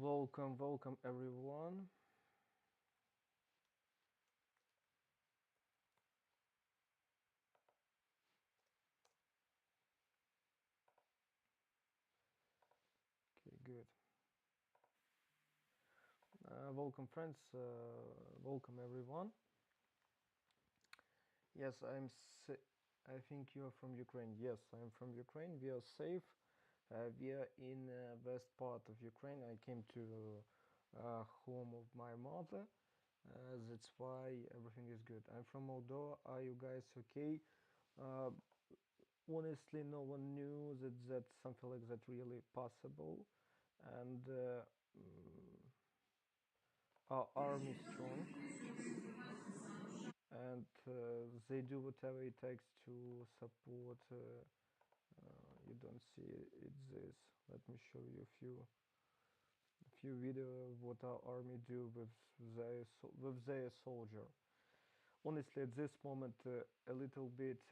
Welcome everyone. Okay, good. Welcome friends. Welcome everyone. Yes, I think you are from Ukraine. Yes, I'm from Ukraine. We are safe. We are in west part of Ukraine. I came to home of my mother. That's why everything is good. I'm from Moldova. Are you guys okay? Uh, Honestly, no one knew that something like that really possible, and our army is strong, and they do whatever it takes to support. You don't see it. This. Let me show you a few video of what our army do with their soldier. Honestly, at this moment, a little bit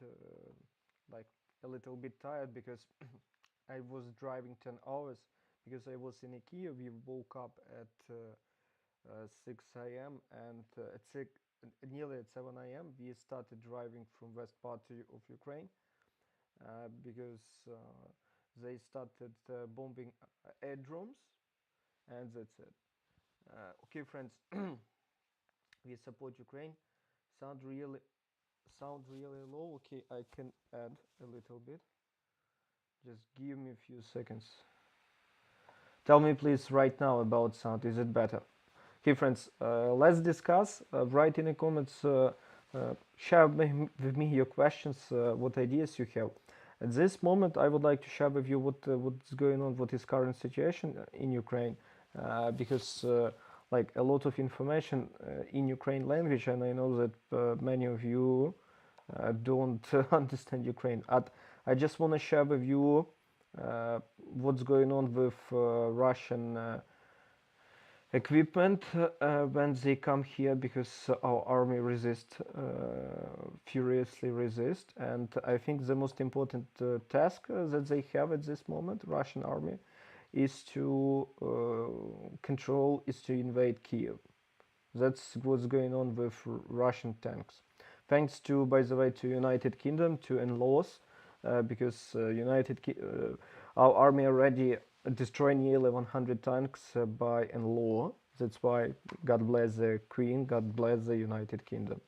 like a little bit tired because I was driving 10 hours because I was in IKEA. We woke up at 6 a.m. and nearly at 7 a.m. we started driving from west part of Ukraine because they started bombing airdromes, and that's it. Okay, friends, we support Ukraine. Sound really sound really low. Okay, I can add a little bit. Just give me a few seconds. Tell me please right now about sound. Is it better? Okay, friends, let's discuss. Write in the comments, share with me your questions, what ideas you have. At this moment, I would like to share with you what's going on, what is current situation in Ukraine, because like a lot of information in Ukraine language, and I know that many of you don't understand Ukraine. I just want to share with you what's going on with Russian equipment when they come here, because our army furiously resist, and I think the most important task that they have at this moment, Russian army, is to is to invade Kiev. That's what's going on with Russian tanks. Thanks to, by the way, to United Kingdom, to in-laws, because our army already destroyed nearly 100 tanks by in-law. That's why God bless the Queen, God bless the United Kingdom.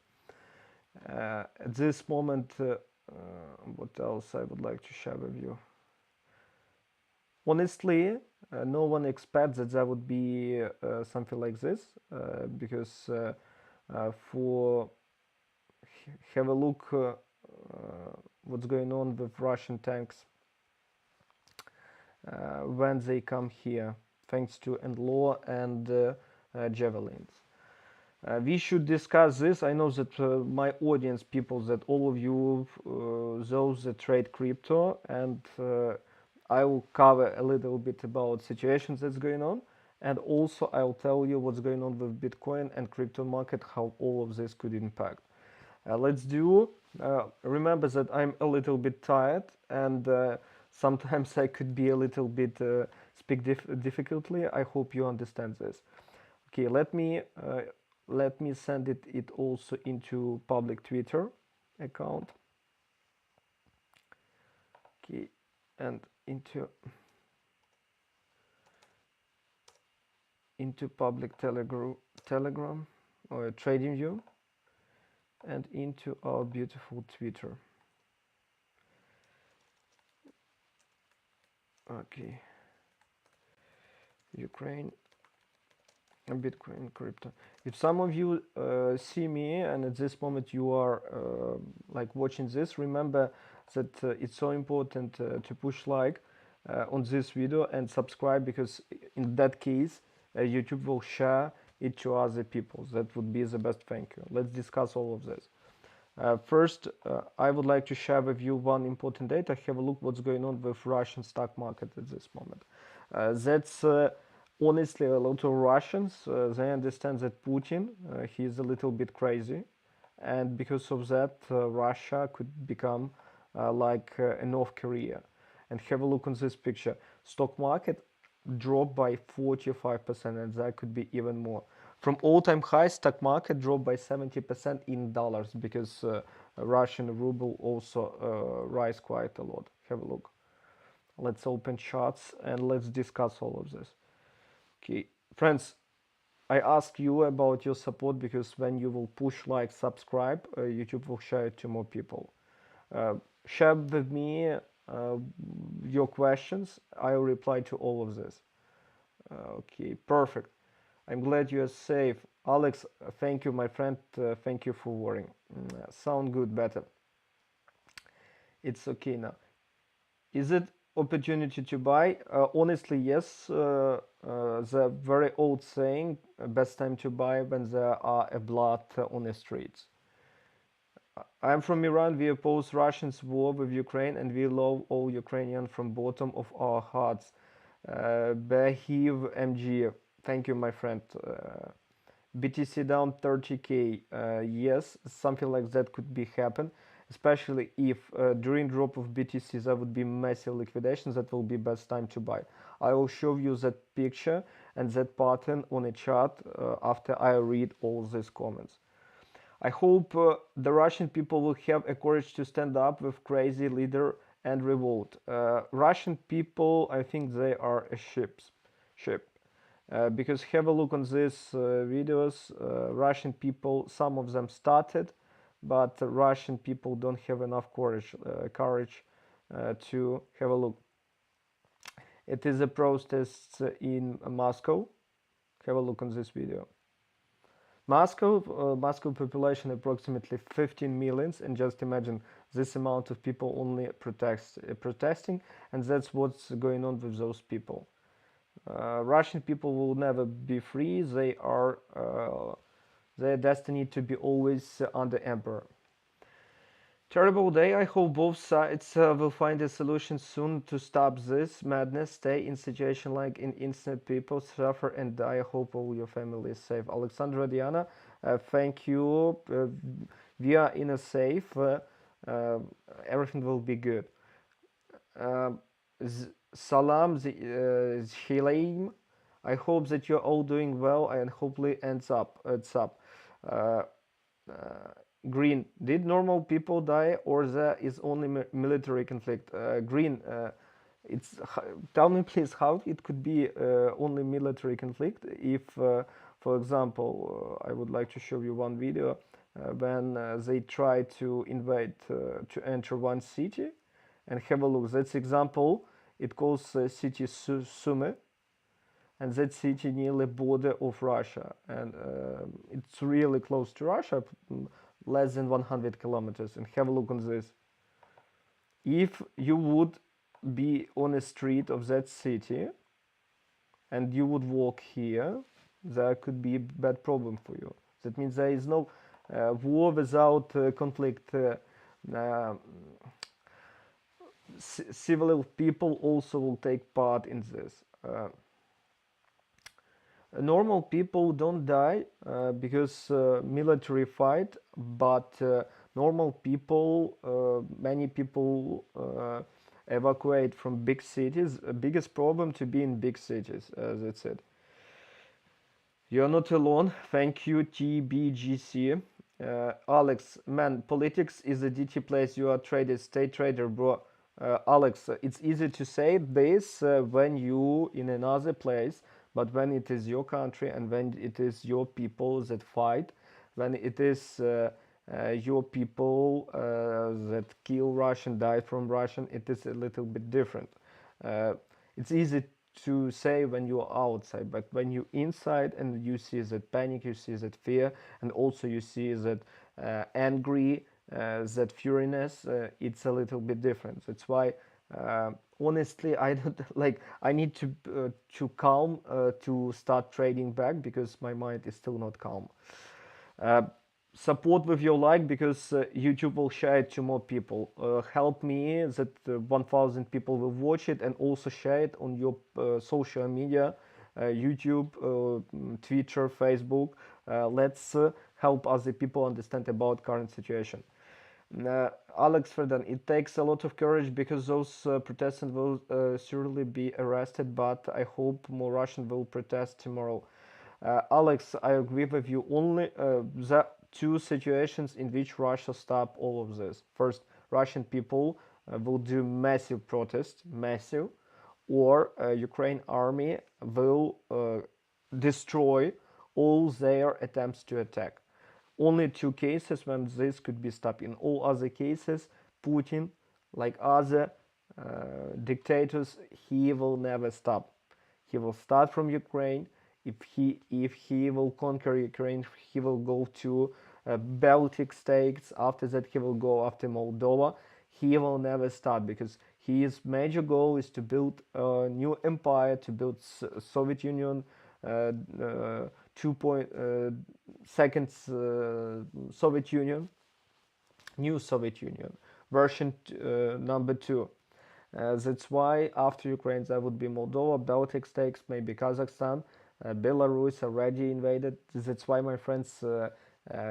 At this moment, what else I would like to share with you? Honestly, no one expects that there would be something like this, because for have a look what's going on with Russian tanks when they come here, thanks to law and javelins. We should discuss this. I know that my audience, people, that all of you, those that trade crypto, and I will cover a little bit about situations that's going on, and also I'll tell you what's going on with Bitcoin and crypto market, how all of this could impact. Let's do. Remember that I'm a little bit tired, and sometimes I could be a little bit speak difficultly. I hope you understand this. Okay, let me send it also into public Twitter account. Okay, and into public Telegram or TradingView, and into our beautiful Twitter. Okay, Ukraine and Bitcoin crypto. If some of you see me and at this moment you are like watching this, remember that it's so important to push like on this video and subscribe, because in that case YouTube will share it to other people. That would be the best. Thank you. Let's discuss all of this. First, I would like to share with you one important data. Have a look what's going on with Russian stock market at this moment. That's honestly a lot of Russians. They understand that Putin, he is a little bit crazy, and because of that, Russia could become like a North Korea. And have a look on this picture. Stock market dropped by 45%, and that could be even more. From all-time high, stock market dropped by 70% in dollars because Russian ruble also rise quite a lot. Have a look. Let's open charts and let's discuss all of this. Okay, friends, I ask you about your support because when you will push like, subscribe, YouTube will share it to more people. Share with me your questions. I'll reply to all of this. Okay, perfect. I'm glad you are safe. Alex, thank you, my friend. Thank you for worrying. Sound good, better. It's okay now. Is it opportunity to buy? Honestly, yes. The very old saying, best time to buy when there are a blood on the streets. I'm from Iran. We oppose Russians' war with Ukraine, and we love all Ukrainians from bottom of our hearts. Behiv MG, thank you, my friend. BTC down 30k. Yes, something like that could be happen, especially if during drop of BTC there would be massive liquidations. That will be best time to buy. I will show you that picture and that pattern on a chart after I read all these comments. I hope the Russian people will have a courage to stand up with crazy leader and revolt. Russian people, I think they are a ship. Because have a look on these videos. Russian people, some of them started, but Russian people don't have enough courage to have a look. It is a protest in Moscow. Have a look on this video. Moscow population approximately 15 millions, and just imagine this amount of people only protesting, and that's what's going on with those people. Russian people will never be free. They are their destiny to be always under emperor. Terrible day. I hope both sides will find a solution soon to stop this madness. Stay in situation like in instant people suffer and die. I hope all your family is safe. Alexandra Diana, thank you. We are in a safe. Everything will be good. Salam Shilaim. I hope that you're all doing well and hopefully it's up. Uh, Green, did normal people die or there is only military conflict? Green, tell me please how it could be only military conflict if, for example, I would like to show you one video when they try to invade, to enter one city, and have a look. That's example. It calls city Sumy, and that city near the border of Russia, and it's really close to Russia, less than 100 kilometers. And have a look on this. If you would be on a street of that city and you would walk here, there could be a bad problem for you. That means there is no war without conflict. Civil people also will take part in this. Normal people don't die because military fight, but normal people, many people evacuate from big cities. Biggest problem to be in big cities, as it said. You're not alone. Thank you, TBGC. Alex, man, politics is a dirty place. You are trader, stay trader, bro. Alex, it's easy to say this when you in another place, but when it is your country and when it is your people that fight, when it is your people that kill Russian, die from Russian, it is a little bit different. It's easy to say when you're outside, but when you're inside and you see that panic, you see that fear, and also you see that angry, that furiness, it's a little bit different. That's why honestly I don't like, I need to calm to start trading back because my mind is still not calm. Support with your like because YouTube will share it to more people. Help me that 1000 people will watch it, and also share it on your social media, YouTube, Twitter, Facebook. Let's help other people understand about current situation. Alex Ferdinand, it takes a lot of courage because those protestants will surely be arrested, but I hope more Russians will protest tomorrow. Alex, I agree with you. Only the two situations in which Russia stop all of this. First, Russian people will do massive protest, massive, or Ukraine army will destroy all their attempts to attack. Only two cases when this could be stopped. In all other cases, Putin, like other dictators, he will never stop. He will start from Ukraine. If he will conquer Ukraine, he will go to Baltic states. After that, he will go after Moldova. He will never stop because his major goal is to build a new empire, to build Soviet Union uh, uh, 2.2nd Soviet Union, new Soviet Union, version number two. That's why after Ukraine there would be Moldova, Baltic states, maybe Kazakhstan, Belarus already invaded. That's why, my friends,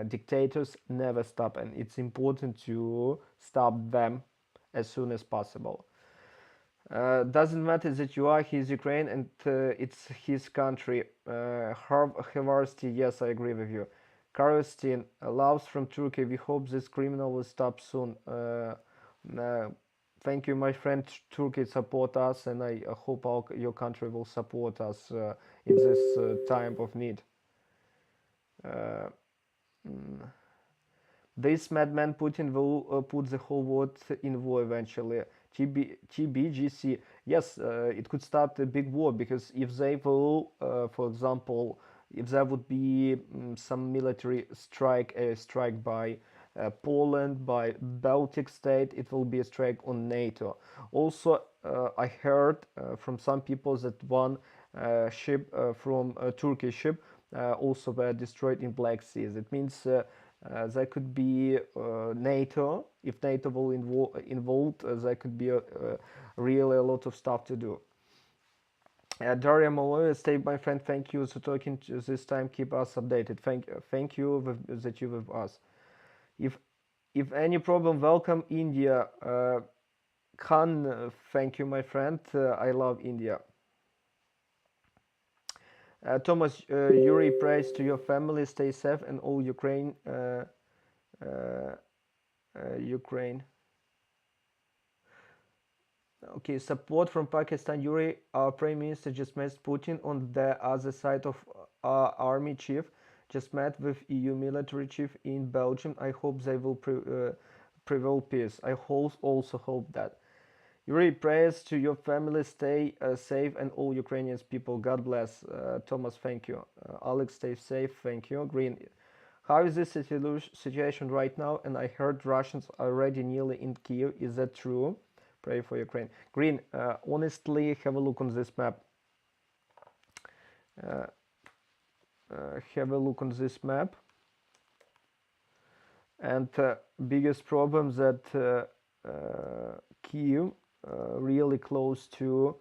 dictators never stop, and it's important to stop them as soon as possible. Doesn't matter that you are his Ukraine and it's his country. Havarsti, yes, I agree with you. Karostin, loves from Turkey. We hope this criminal will stop soon. Uh, Thank you, my friend. Turkey support us, and I hope your country will support us in this time of need. Uh, mm, this madman Putin will put the whole world in war eventually. TBGC, yes, it could start a big war because if they will, for example, if there would be some military strike by Poland, by Baltic state, it will be a strike on NATO. Also, I heard from some people that one ship from a Turkish ship also were destroyed in Black Sea. That means there could be NATO. If NATO will involved, there could be really a lot of stuff to do. Daria Maloya, stay my friend. Thank you for talking to this time. Keep us updated. Thank you that you with us. If if any problem, welcome India. Khan, thank you, my friend. I love India. Thomas, Yuri, praise to your family. Stay safe and all Ukraine. Uh, Ukraine. Okay, support from Pakistan. Yuri, our prime minister just met Putin on the other side of our army chief. Just met with EU military chief in Belgium. I hope they will prevail peace. I also hope that. Yuri, prayers to your family. Stay safe and all Ukrainians people. God bless. Thomas, thank you. Alex, stay safe. Thank you. Green, how is this situation right now? And I heard Russians already nearly in Kiev. Is that true? Pray for Ukraine. Green, honestly, have a look on this map. Uh, have a look on this map. And biggest problem that Kiev really close to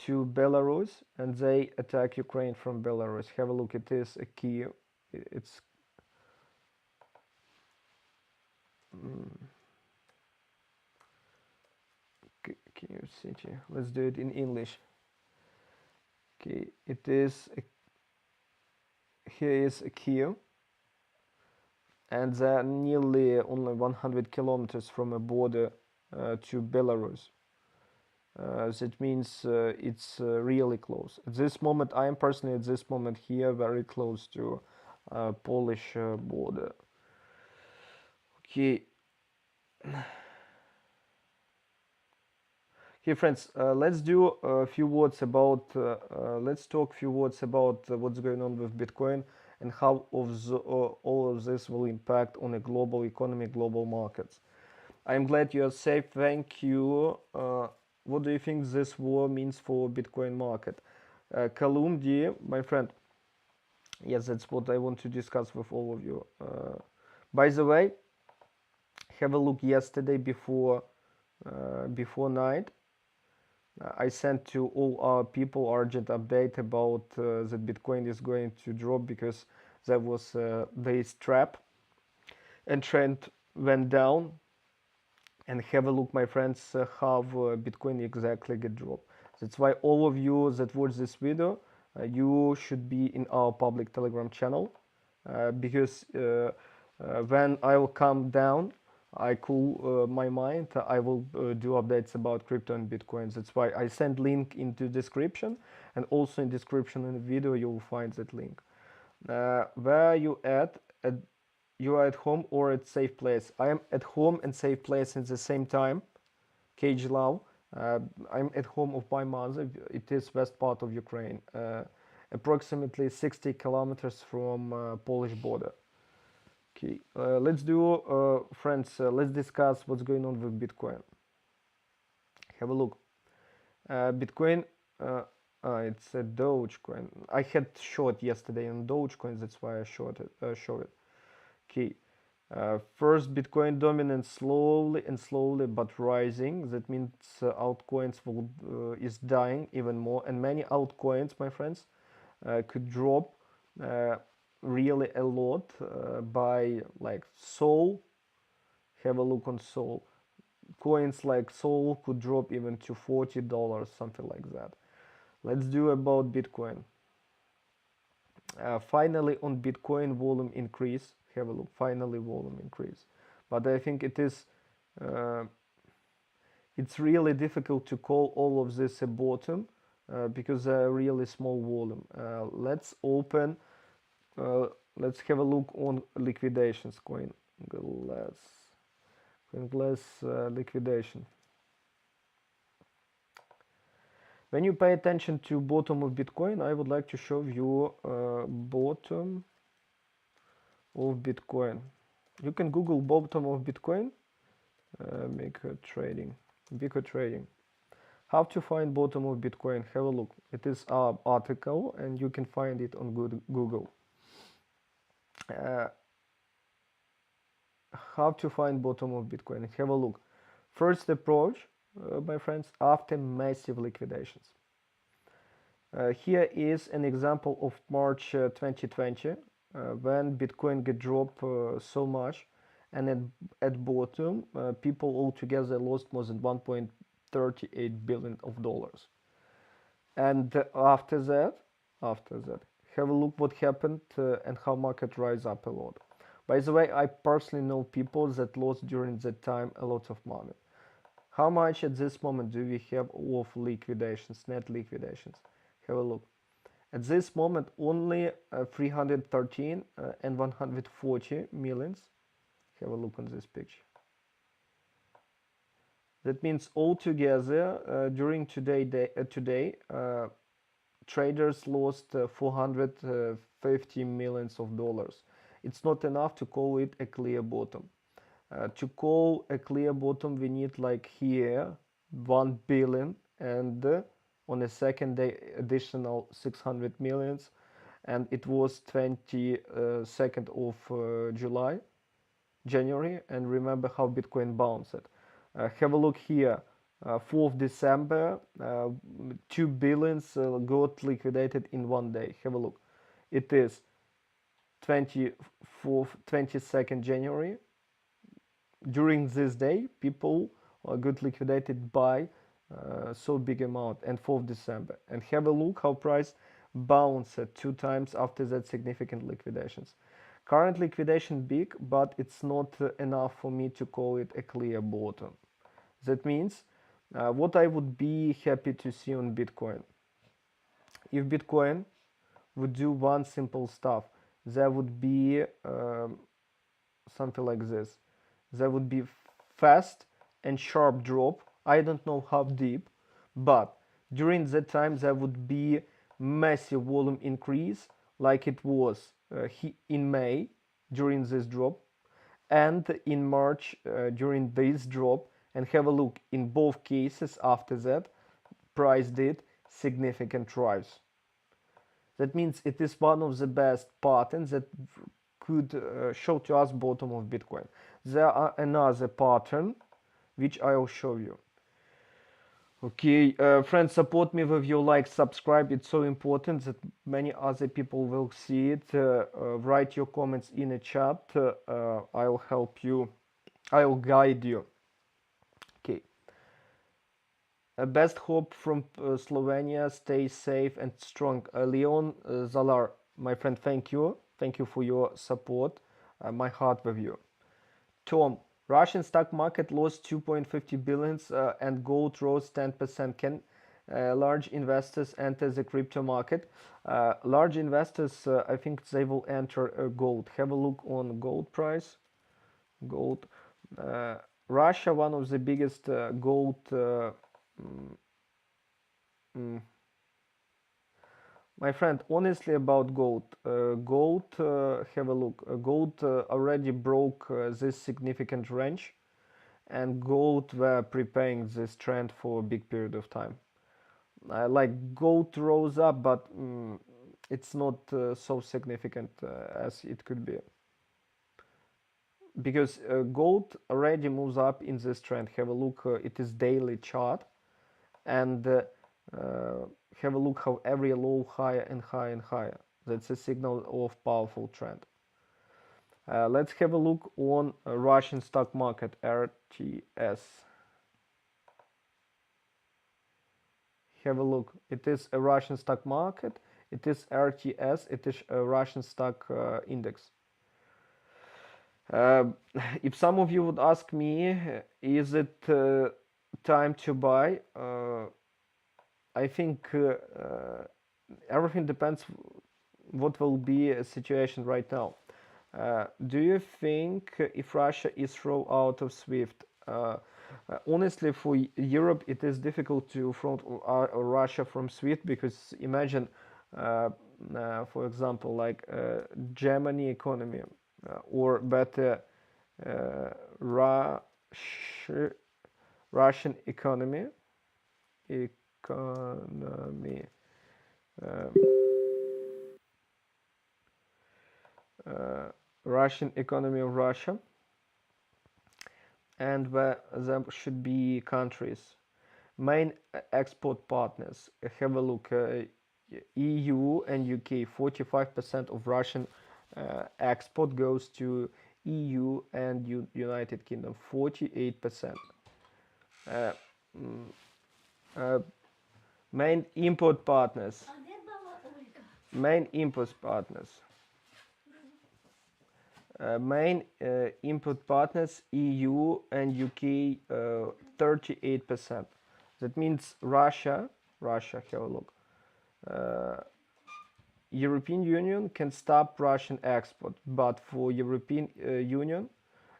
Belarus, and they attack Ukraine from Belarus. Have a look at this, Kiev. It's Kiev city. Let's do it in English. Okay, it is. Here is Kiev, and they're nearly only 100 kilometers from a border to Belarus. That means it's really close. At this moment, I am personally at this moment here very close to Polish border. Okay. Okay, friends, let's do a few words about. Let's talk a few words about what's going on with Bitcoin and how all of this will impact on a global economy, global markets. I'm glad you are safe. Thank you. What do you think this war means for Bitcoin market? Kalumdi, my friend. Yes, that's what I want to discuss with all of you. By the way, have a look yesterday before night. I sent to all our people urgent update about that Bitcoin is going to drop because there was this trap, and trend went down. And have a look, my friends, how Bitcoin exactly get dropped. That's why all of you that watch this video, you should be in our public Telegram channel, because when I will come down, I cool my mind. I will do updates about crypto and Bitcoin. That's why I send link into description, and also in description in the video you will find that link. Where you at you are at home or at safe place? I am at home and safe place at the same time. Cage Love. I'm at home of my mother. It is west part of Ukraine, approximately 60 kilometers from Polish border. Okay, let's do, friends. Let's discuss what's going on with Bitcoin. Have a look. Bitcoin. It's a Dogecoin. I had short yesterday on Dogecoin. That's why I showed it. Okay. First, Bitcoin dominance slowly but rising. That means altcoins is dying even more, and many altcoins, my friends, could drop really a lot by like Sol. Have a look on Sol. Coins like Sol could drop even to $40, something like that. Let's do about Bitcoin. Finally, on Bitcoin, volume increase. Have a look. Finally, volume increase. But I think uh, it's really difficult to call all of this a bottom because they're really small volume. Let's open. Let's have a look on liquidations. CoinGlass liquidation. When you pay attention to bottom of Bitcoin, I would like to show you bottom of Bitcoin. You can Google bottom of Bitcoin, Bigger trading. How to find bottom of Bitcoin? Have a look. It is our article, and you can find it on Google. How to find bottom of Bitcoin? Have a look. First approach, my friends, after massive liquidations. Here is an example of March 2020, when Bitcoin get dropped so much, and at bottom, people altogether lost more than 1.38 billion of dollars. And after that, have a look what happened and how market rise up a lot. By the way, I personally know people that lost during that time a lot of money. How much at this moment do we have of liquidations, net liquidations? Have a look. At this moment, only 313 and 140 millions. Have a look on this picture. That means altogether during today, traders lost 450 millions of dollars. It's not enough to call it a clear bottom. To call a clear bottom, we need like here 1 billion, and on a second day additional 600 millions, and it was 22nd of January, and remember how Bitcoin bounced. Have a look here. 4th December, 2 billions got liquidated in one day. Have a look. It is 22nd January. During this day, people got liquidated by so big amount, and 4th December. And have a look how price bounced 2 times after that significant liquidations. Current liquidation big, but it's not enough for me to call it a clear bottom. That means what I would be happy to see on Bitcoin. If Bitcoin would do one simple stuff, there would be something like this. There would be fast and sharp drop. I don't know how deep, but during that time there would be massive volume increase, like it was in May during this drop, and in March during this drop. And have a look, in both cases after that price did significant rise. That means it is one of the best patterns that could show to us bottom of Bitcoin. There are another pattern which I will show you. Okay, friends, support me with your like, subscribe. It's so important that many other people will see it. Write your comments in the chat. I'll help you. I'll guide you. Okay. Best hope from Slovenia. Stay safe and strong. Leon Zalar, my friend, thank you. Thank you for your support. My heart with you. Tom, Russian stock market lost 2.50 billions and gold rose 10%. Can large investors enter the crypto market? Large investors, I think they will enter gold. Have a look on gold price. Gold. Uh, Russia, one of the biggest gold. Mm, mm, My friend, honestly about gold, have a look. Gold already broke this significant range, and gold were preparing this trend for a big period of time. Like gold rose up, but it's not so significant as it could be, because gold already moves up in this trend. Have a look. It is daily chart, and uh, have a look how every low higher and higher and higher. That's a signal of powerful trend. Let's have a look on Russian stock market, RTS. Have a look. It is a Russian stock market. It is RTS. It is a Russian stock index. Uh, if some of you would ask me, is it time to buy? I think everything depends what will be a situation right now. Do you think if Russia is thrown out of SWIFT? Honestly, for Europe, it is difficult to throw Russia from SWIFT, because imagine, for example, like Germany economy, or better, uh, Russian economy, uh, uh, Russian economy of Russia, and where there should be countries, main export partners. Have a look. EU and UK. 45% of Russian export goes to EU and United Kingdom. 48%. Uh, mm, uh, main import partners. Main import partners. Main input partners, EU and UK, 38%. That means Russia, have a look. Uh, European Union can stop Russian export, but for European Union,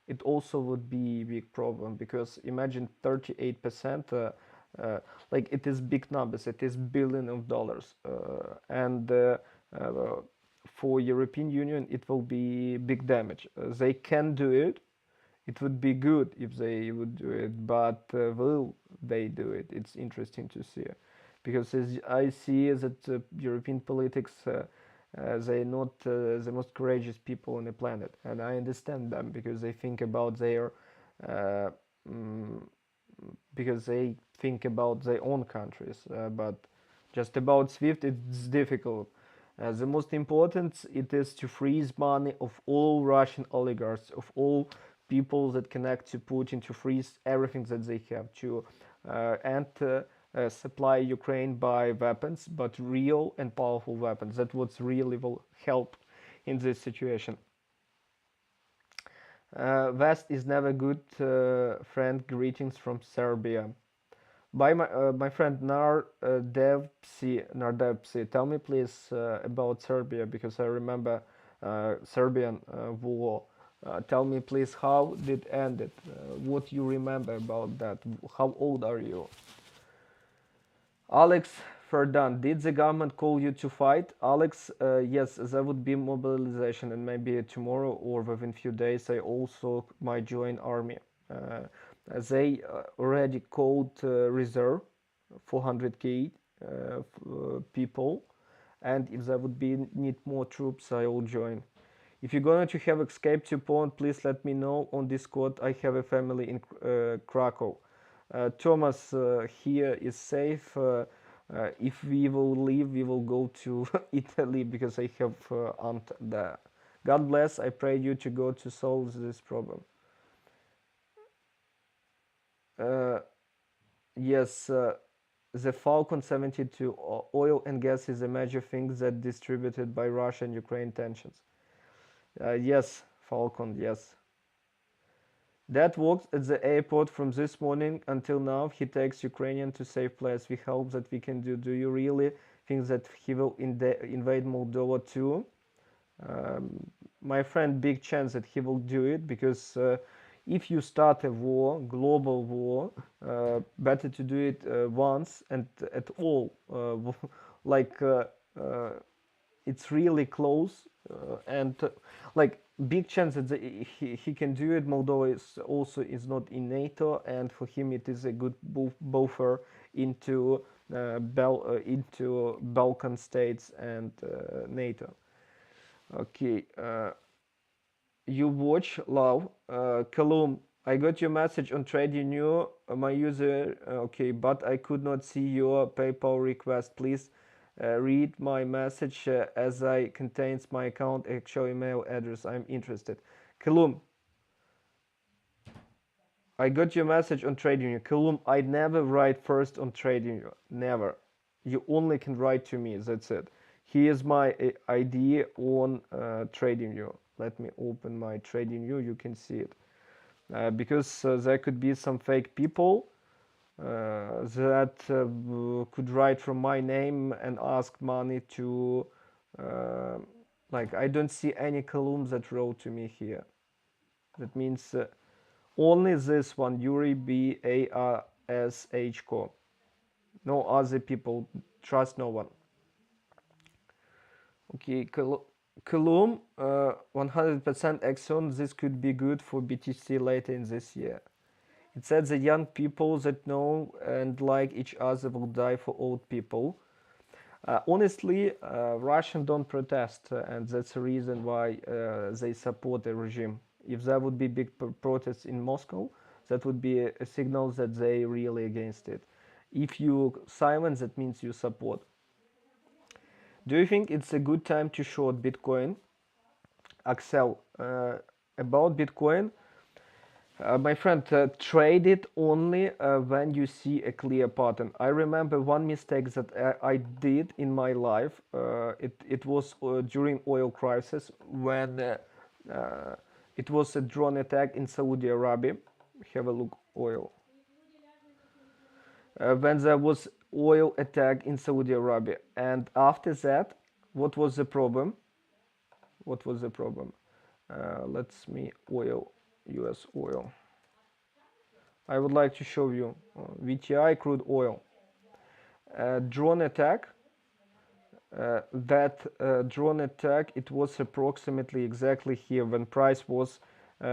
it also would be a big problem, because imagine 38%, like it is big numbers, it is billion of dollars, and uh, for European Union it will be big damage. They can do it. It would be good if they would do it, but will they do it? It's interesting to see, because as I see that European politics, they're not the most courageous people on the planet, and I understand them, because they think about their uh, mm, because they think about their own countries, but just about SWIFT, it's difficult. The most important it is to freeze money of all Russian oligarchs, of all people that connect to Putin, to freeze everything that they have, to and supply Ukraine by weapons, but real and powerful weapons. That what really will help in this situation. West is never good, friend. Greetings from Serbia. By my friend Nardevsi, tell me please about Serbia, because I remember Serbian war. Tell me please how did end it? What you remember about that? How old are you? Alex Ferdan, did the government call you to fight? Alex, yes, there would be mobilization, and maybe tomorrow or within few days I also might join army. Uh, they already called reserve 400k people, and if there would be need more troops, I will join. If you're going to have escaped to Poland, please let me know on Discord. I have a family in Krakow. Thomas here is safe. If we will leave, we will go to Italy because I have aunt there. God bless. I pray you to go to solve this problem. Uh, yes, the Falcon 72 oil and gas is a major thing that distributed by Russia and Ukraine tensions. Yes, Falcon, yes. That works at the airport from this morning until now. He takes Ukrainian to safe place. We hope that we can do. Do you really think that he will invade Moldova too? My friend, big chance that he will do it because if you start a war, global war, better to do it once and at all. Like it's really close and like big chance that he can do it. Moldova is also is not in NATO, and for him it is a good buffer into into Balkan states and NATO. Okay, you watch love, Kalum. I got your message on TradingView, my user. Okay, but I could not see your PayPal request. Please read my message as I contains my account actual email address. I'm interested. Kalum, I got your message on TradingView. Kalum, I never write first on TradingView. Never. You only can write to me. That's it. Here's my ID on TradingView. Let me open my TradingView. You can see it. Because there could be some fake people that could write from my name and ask money to like I don't see any columns that wrote to me here. That means only this one, Yuri BARSH. No other people. Trust no one. Okay, Column 100% Exxon. This could be good for BTC later in this year. It said the young people that know and like each other will die for old people. Honestly, Russians don't protest, and that's the reason why they support the regime. If there would be big protests in Moscow, that would be a signal that they really against it. If you silence, that means you support. Do you think it's a good time to short Bitcoin? Axel, about Bitcoin, my friend, trade it only when you see a clear pattern. I remember one mistake that I did in my life. It was during oil crisis when it was a drone attack in Saudi Arabia. Have a look, oil. When there was oil attack in Saudi Arabia, and after that, what was the problem? What was the problem? Let's me oil, US oil. I would like to show you VTI crude oil. Drone attack. That drone attack, it was approximately exactly here when price was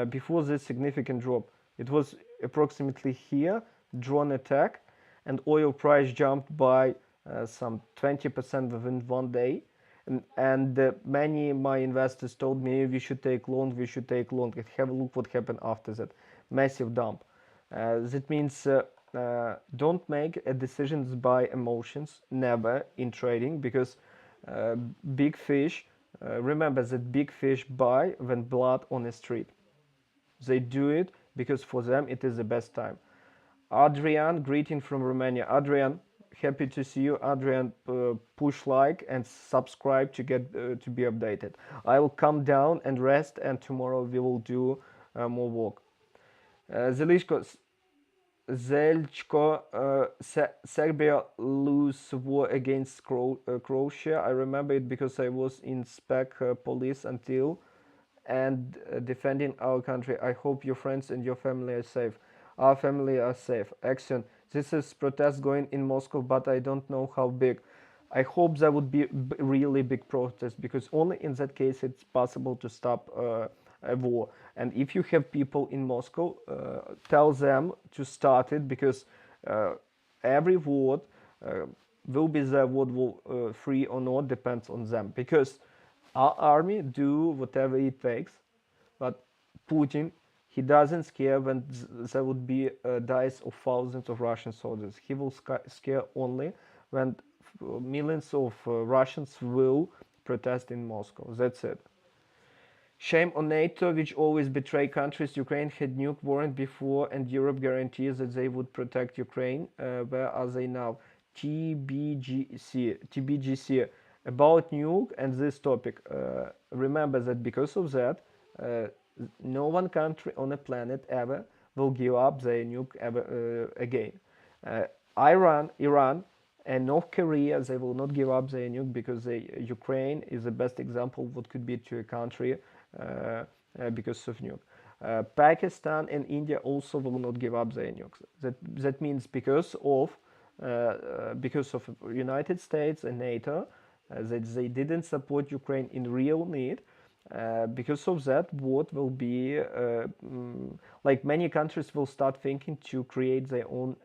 before this significant drop. It was approximately here, drone attack, and oil price jumped by some 20% within 1 day. And many my investors told me we should take long, we should take long. And have a look what happened after that, massive dump. That means don't make decisions by emotions, never in trading, because big fish, remember that big fish buy when blood on the street. They do it because for them it is the best time. Adrian, greeting from Romania. Adrian, happy to see you. Adrian, push like and subscribe to get to be updated. I will come down and rest, and tomorrow we will do more work. Zelchko, Serbia lose war against Croatia. I remember it because I was in spec police until and defending our country. I hope your friends and your family are safe. Our family are safe. Action. This is protest going in Moscow, but I don't know how big. I hope there would be really big protest, because only in that case it's possible to stop a war. And if you have people in Moscow, tell them to start it, because every word will be the word will free or not depends on them, because our army do whatever it takes, but Putin He doesn't scare when there would be dies of thousands of Russian soldiers. He will scare only when millions of Russians will protest in Moscow. That's it. Shame on NATO, which always betray countries. Ukraine had nuke warrant before, and Europe guarantees that they would protect Ukraine. Where are they now? TBGC. About nuke and this topic. Remember that because of that, uh, no one country on the planet ever will give up their nuke ever again. Uh, Iran, and North Korea, they will not give up their nuke because Ukraine is the best example of what could be to a country uh, because of nuke. Pakistan and India also will not give up their nukes. That means because of United States and NATO that they didn't support Ukraine in real need. Because of that, what will be like many countries will start thinking to create their own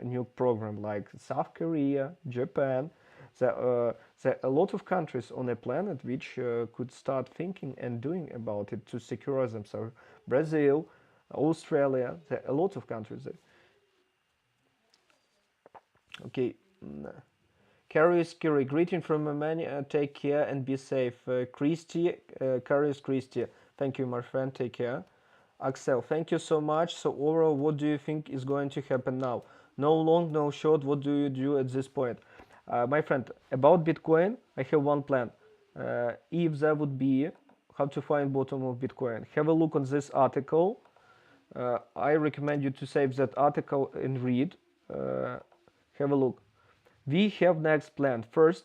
nuke program, like South Korea, Japan. There are a lot of countries on the planet which could start thinking and doing about it to secure themselves. Brazil, Australia, there are a lot of countries there. Okay. Carius Curie, greeting from Romania. Take care and be safe. Christy, Carius Christy, thank you, my friend. Take care. Axel, thank you so much. So overall, what do you think is going to happen now? No long, no short. What do you do at this point? My friend, about Bitcoin, I have one plan. If there would be how to find bottom of Bitcoin, have a look on this article. I recommend you to save that article and read. Have a look. We have next plan. First,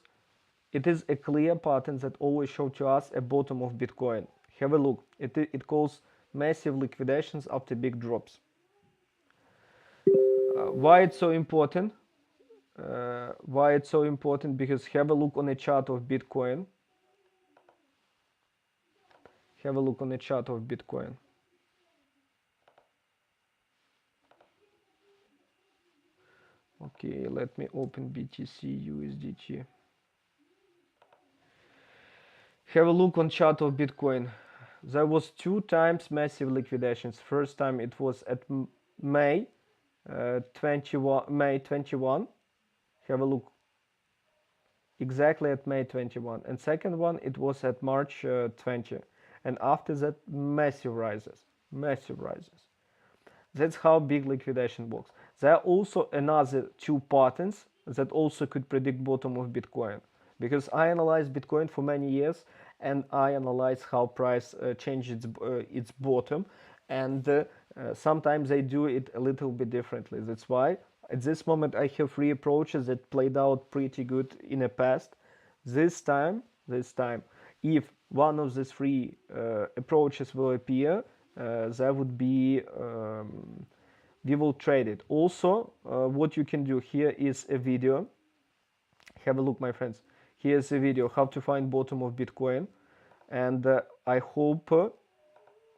it is a clear pattern that always shows to us a bottom of Bitcoin. Have a look. It calls massive liquidations after big drops. Why it's so important? Why it's so important? Because have a look on a chart of Bitcoin. Have a look on a chart of Bitcoin. Okay, let me open BTC USDT. Have a look on chart of Bitcoin. There was two times massive liquidations. First time it was at May 21. Have a look exactly at May 21. And second one it was at March 20. And after that, massive rises. Massive rises. That's how big liquidation works. There are also another two patterns that also could predict bottom of Bitcoin. Because I analyzed Bitcoin for many years and I analyze how price changes its bottom, and sometimes they do it a little bit differently. That's why at this moment I have three approaches that played out pretty good in the past. This time, if one of the three approaches will appear, there would be we will trade it. Also, what you can do here is a video. Have a look, my friends. Here's a video how to find bottom of Bitcoin, and I hope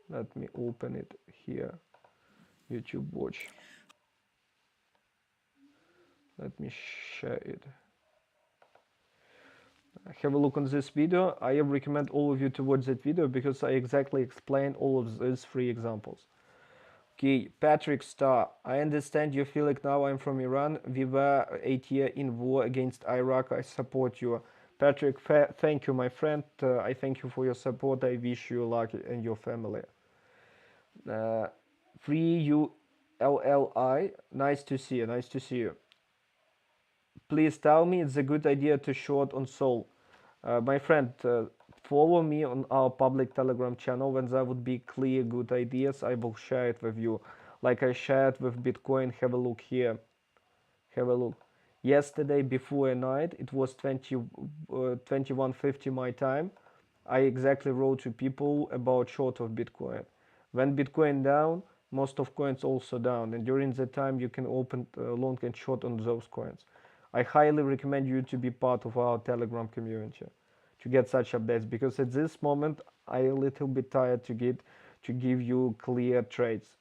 let me open it here. YouTube watch. Let me share it. Have a look on this video. I recommend all of you to watch that video because I exactly explain all of these three examples. Okay, Patrick Star, I understand you feel like now I'm from Iran. We were 8 years in war against Iraq. I support you. Patrick, thank you, my friend. I thank you for your support. I wish you luck and your family. Free you, LLI. Nice to see you. Nice to see you. Please tell me it's a good idea to short on Sol. My friend, follow me on our public Telegram channel. When there would be clear good ideas, I will share it with you. Like I shared with Bitcoin. Have a look here. Have a look. Yesterday before a night, it was 21:50 my time. I exactly wrote to people about short of Bitcoin. When Bitcoin down, most of coins also down, and during the time you can open long and short on those coins. I highly recommend you to be part of our Telegram community to get such updates, because at this moment I a little bit tired to give you clear trades.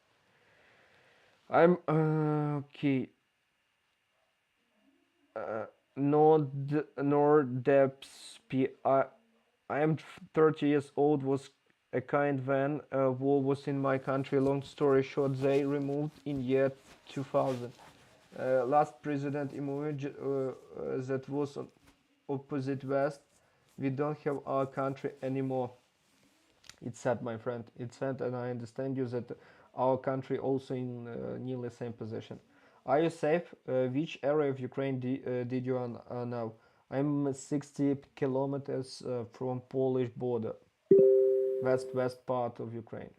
I'm okay. Nor depths. I am 30 years old. Was a kind when war was in my country. Long story short, they removed in year 2000. Last president emerged that was on opposite west. We don't have our country anymore. It's sad, my friend. It's sad, and I understand you that our country also in nearly same position. Are you safe? Which area of Ukraine did you now? I'm 60 kilometers from Polish border, west part of Ukraine.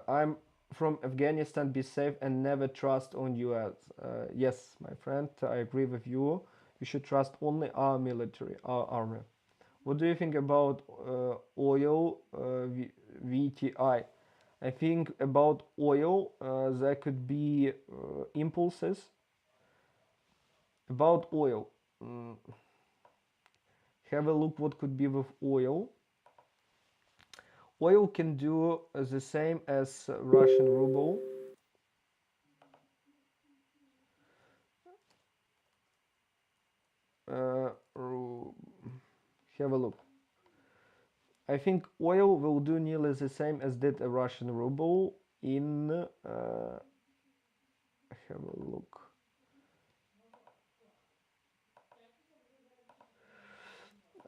I'm from Afghanistan. Be safe and never trust on US. Yes, my friend, I agree with you. You should trust only our military, our army. What do you think about oil VTI? I think about oil there could be impulses. About oil, mm, have a look what could be with oil. Oil can do the same as Russian ruble. Uh, have a look. I think oil will do nearly the same as did a Russian ruble in. Have a look.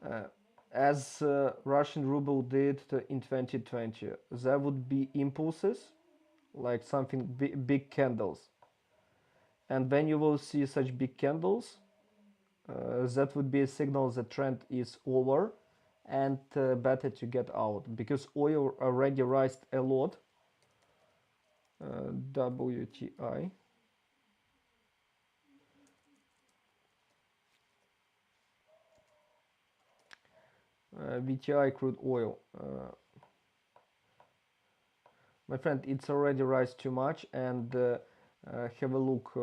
Uh, as Russian ruble did in 2020, there would be impulses like something big candles, and when you will see such big candles, that would be a signal the trend is over and better to get out because oil already rised a lot. WTI. VTI crude oil. My friend, it's already rise too much, and have a look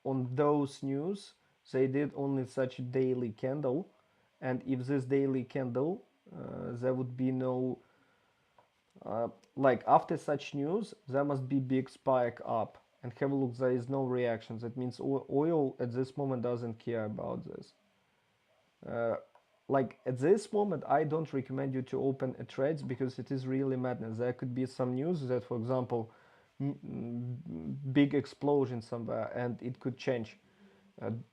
on those news. They did only such daily candle, and if this daily candle, there would be no like after such news, there must be big spike up. And have a look, there is no reaction. That means oil at this moment doesn't care about this. Uh, like at this moment, I don't recommend you to open a trades because it is really madness. There could be some news that, for example, big explosion somewhere, and it could change.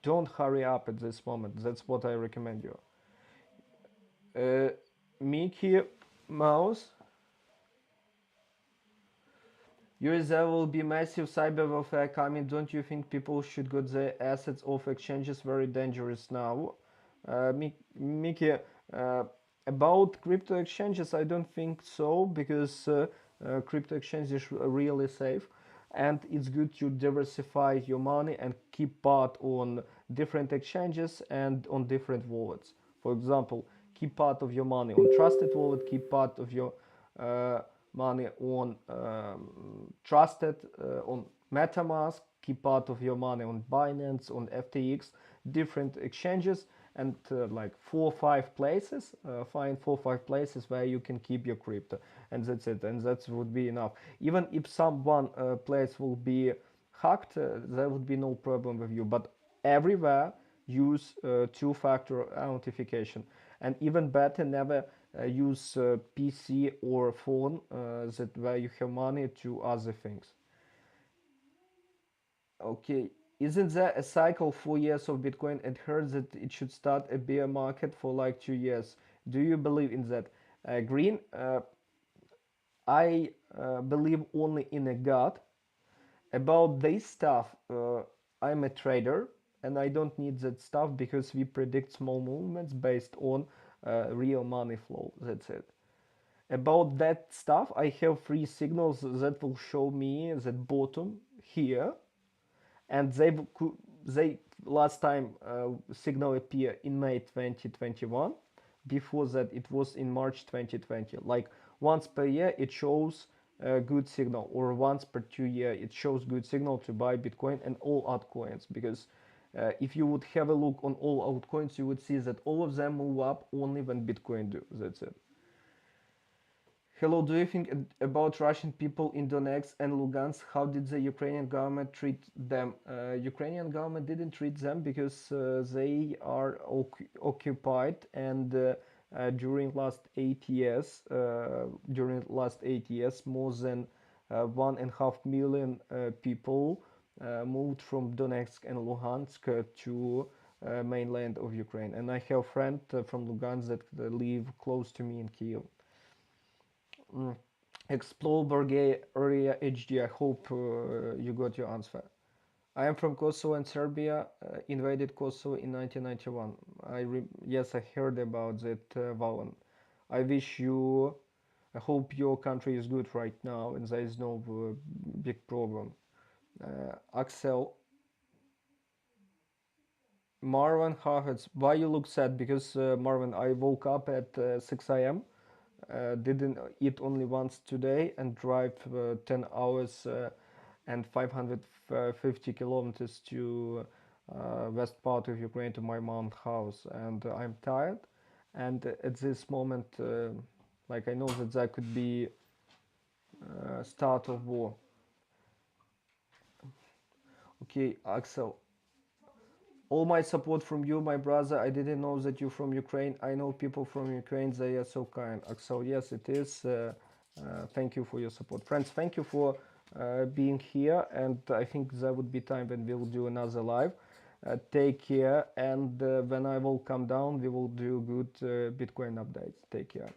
Don't hurry up at this moment. That's what I recommend you. Mickey Mouse. There will be massive cyber warfare coming. Don't you think people should get their assets off exchanges? Very dangerous now. Mickey, about crypto exchanges, I don't think so because crypto exchanges are really safe, and it's good to diversify your money and keep part on different exchanges and on different wallets. For example, keep part of your money on trusted wallet, keep part of your uh, money on trusted on MetaMask, keep part of your money on Binance, on FTX, different exchanges, and like 4 or 5 places. Find 4 or 5 places where you can keep your crypto, and that's it. And that would be enough. Even if someone place will be hacked, there would be no problem with you. But everywhere use two-factor authentication, and even better, never use PC or phone that where you have money to other things. Okay, isn't there a cycle 4 years of Bitcoin and heard that it should start a bear market for like 2 years? Do you believe in that? Green, I believe only in a God. About this stuff, I'm a trader and I don't need that stuff because we predict small movements based on real money flow. That's it. About that stuff, I have three signals that will show me that bottom here, and they last time signal appear in May 2021. Before that, it was in March 2020. Like once per year, it shows a good signal, or once per 2 year, it shows good signal to buy Bitcoin and all altcoins. Because if you would have a look on all altcoins, you would see that all of them move up only when Bitcoin do. That's it. Hello, do you think about Russian people in Donetsk and Lugansk? How did the Ukrainian government treat them? Ukrainian government didn't treat them because they are occupied, and during last 8 years, more than 1.5 million people moved from Donetsk and Luhansk to mainland of Ukraine. And I have a friend from Lugansk that live close to me in Kiev. Mm. Explore Bulgaria HD. I hope you got your answer. I am from Kosovo, and Serbia invaded Kosovo in 1991. Yes, I heard about that, Valen. I wish you. I hope your country is good right now and there is no big problem. Axel, Marwan Hafez, why you look sad? Because Marwan, I woke up at 6 a.m. Didn't eat only once today and drive 10 hours and 550 kilometers to west part of Ukraine to my mom's house, and I'm tired. And at this moment, like I know that there could be start of war. Okay, Axel, all my support from you, my brother. I didn't know that you're from Ukraine. I know people from Ukraine. They are so kind. Axel, yes, it is. Thank you for your support, friends. Thank you for being here. And I think there would be time when we will do another live. Take care. And when I will come down, we will do good Bitcoin updates. Take care.